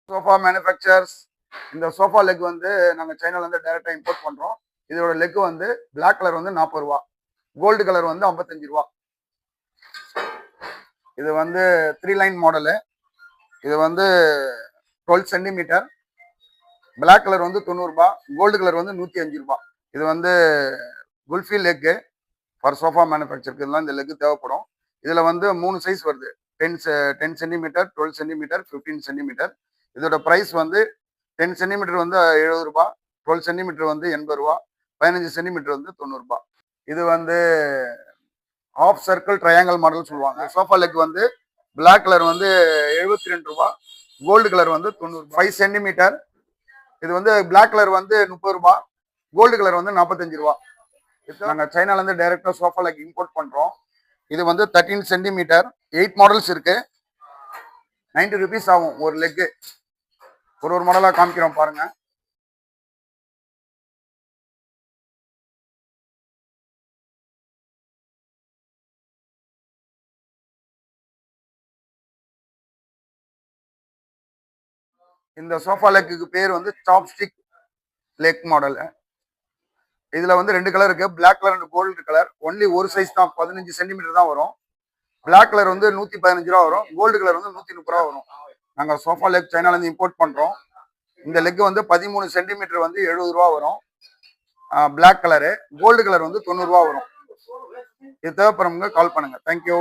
Sofa manufacturers. இந்த sofa leg வந்து நாங்கள் சைனாலேருந்து டைரெக்டாக இம்போர்ட் பண்ணுறோம். இதோட லெக் வந்து பிளாக் கலர் வந்து 40 ரூபா, கோல்டு கலர் வந்து 55 ரூபா. இது வந்து 3 லைன் மாடலு. இது வந்து 12 சென்டிமீட்டர். பிளாக் கலர் வந்து 90 ரூபா, கோல்டு கலர் வந்து 105 ரூபா. இது வந்து குல்ஃபி லெக்கு ஃபார் சோஃபா மேனுஃபேக்சருக்கு இதெல்லாம் இந்த லெக்கு தேவைப்படும். இதில் வந்து 3 சைஸ் வருது. 10 சென்டிமீட்டர், 12 சென்டிமீட்டர், 15 சென்டிமீட்டர். இதோட ப்ரைஸ் வந்து 10 சென்டிமீட்டர் வந்து 70 ரூபா, 12 சென்டிமீட்டர் வந்து 80 ரூபா, 15 சென்டிமீட்டர் வந்து 90 ரூபா. இது வந்து ஆஃப் சர்க்கிள் ட்ரையாங்கல் மாடல் சொல்லுவாங்க. சோஃபா லெக் வந்து பிளாக் கலர் வந்து 72 ரூபா, கோல்டு கலர் வந்து 90. 5 சென்டிமீட்டர். இது வந்து பிளாக் கலர் வந்து 30 ரூபா, கோல்டு கலர் வந்து 45 ரூபா. நாங்கள் சைனாலேருந்து டைரெக்டாக சோஃபா லெக் இம்போர்ட் பண்ணுறோம். இது வந்து 13 சென்டிமீட்டர். 8 மாடல்ஸ் இருக்கு. 90 ருபீஸ் ஆகும் ஒரு லெக்கு. ஒரு மாடலாக காமிக்கிறோம் பாருங்க. இந்த சோஃபா லெக்குக்கு பேர் வந்து சாப்ஸ்டிக் லெக் மாடல். இதுல வந்து 2 கலர் இருக்கு, black colour and gold colour. Only ஒரு சைஸ் தான், 15 சென்டிமீட்டர் தான் வரும். பிளாக் கலர் வந்து 115 ரூபா வரும், கோல்டு கலர் வந்து 130 ரூபா வரும். நாங்கள் சோஃபா லெக் சைனாலேருந்து இம்போர்ட் பண்றோம். இந்த லெக் வந்து 13 சென்டிமீட்டர் வந்து 70 ரூபா வரும். பிளாக் கலரு, கோல்டு கலர் வந்து 90 ரூபா வரும். இது தேவைப்படுறவங்க கால் பண்ணுங்க. தேங்க்யூ.